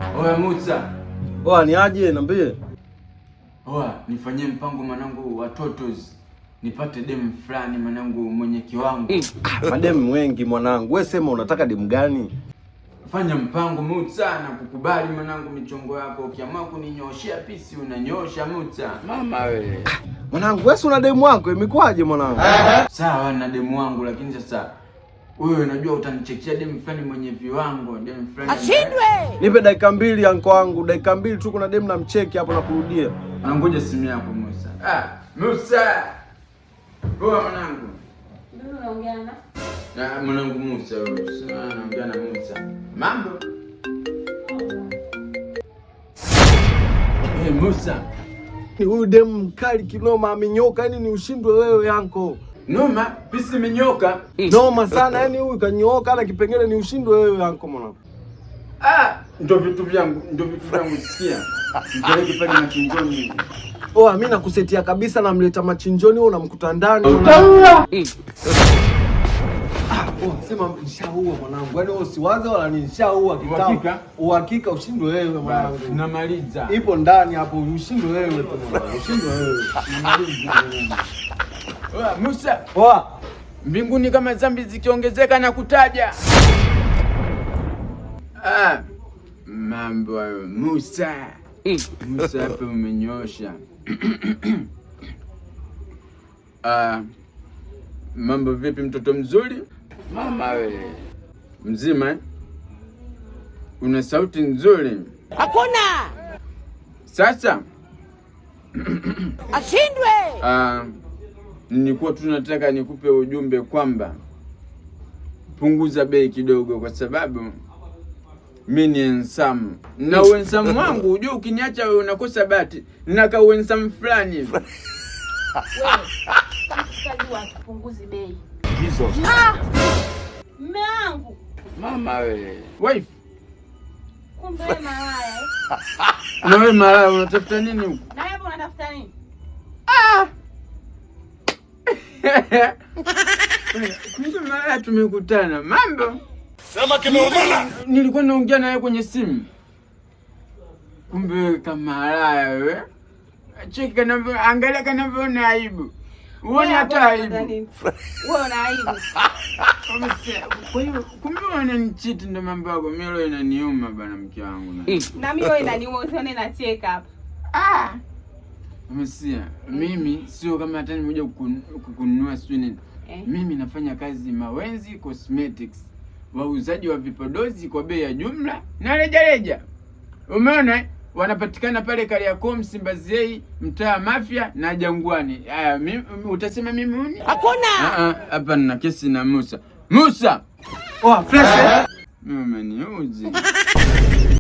Oya Musa. Oya ni aje niambie. Oya nifanyie mpango mwanangu wa totos. Nipate demu fulani mwanangu mwenye kiwango. Mademu wengi mwanangu. Wewe sema unataka demu gani? Fanya mpango Musa na kukubali mwanangu michongo yako. Ukiamua kuninyoshia pisi unanyosha Musa. Mama we. Mwanangu wewe una demu wako imekwaje mwanangu? Sawa na demu wangu lakini sasa wewe unajua utanichekea demu fulani mwenye viwango, demu fulani. Ashindwe. Nipe dakika 2 anko wangu, dakika 2 tu kuna demu namcheki hapo na kurudia. Nangoja simu yako Musa. Musa. Poa mwanangu. Ndio unaongea na? Mwanangu Musa wewe. Sasa naongea na Musa. Mambo? Musa. Ni huyu demu mkali kinoma amenyoka, yani ni ushindwe wewe yanko. Noma, pisi menyoka. Noma sana, yani huyu kanyoka na kipengele ni ushindwe wewe yanko mwanangu. Ndio vitu vyangu sikia. Nipeleke pale machinjoni. Mimi nakusetia kabisa, namleta machinjoni wewe unamkuta ndani. Sema nishaua mwanangu. Yaani wewe usiwaze wala nishaua kitao. Uhakika ushindwe wewe mwanangu. Namaliza. Ipo ndani hapo ushindwe wewe tu mwanangu. Ushindwe wewe. Namaliza. Musa. Poa. Mbinguni kama dhambi zikiongezeka na kutaja. Mambo hayo Musa. Musa hapo umenyosha. Mambo vipi mtoto mzuri? Mama we. Mzima eh? Una sauti nzuri. Hakuna. Sasa Ashindwe. Nilikuwa tunataka nikupe ujumbe kwamba punguza bei kidogo kwa sababu mimi ni handsome. Na handsome wangu unajua ukiniacha wewe unakosa bahati. Nina handsome fulani hivi. Wewe. Utajua kupunguza bei. Hizo. Mume wangu. Mama we. Wife. Kumbe malaya. Na wewe malaya unatafuta nini huko? Na hapo unatafuta nini? Kumbe malaya tumekutana. Mambo. Sema kimeumana. Nilikuwa naongea naye kwenye simu. Kumbe kama malaya wewe. Cheki kanavyo, angalia kanavyoona aibu. Uone hata aibu. Wewe una aibu. Kwa hiyo kumbe unanichiti ndo mambo yako. Mimi leo inaniuma bana mke wangu. Na mimi wewe inaniuma usione nacheka hapa. Umesia, mimi sio kama hata nimekuja kukununua sio nini. Mimi nafanya kazi Mawenzi Cosmetics. Wauzaji wa vipodozi kwa bei ya jumla na rejareja. Umeona? Wanapatikana pale Kariakoo, Msimbazi, mtaa Mafia na Jangwani. Mimi utasema mimi huni? Hakuna. Hapa nina kesi na Musa. Musa. Fresh. Mimi umeniuzi.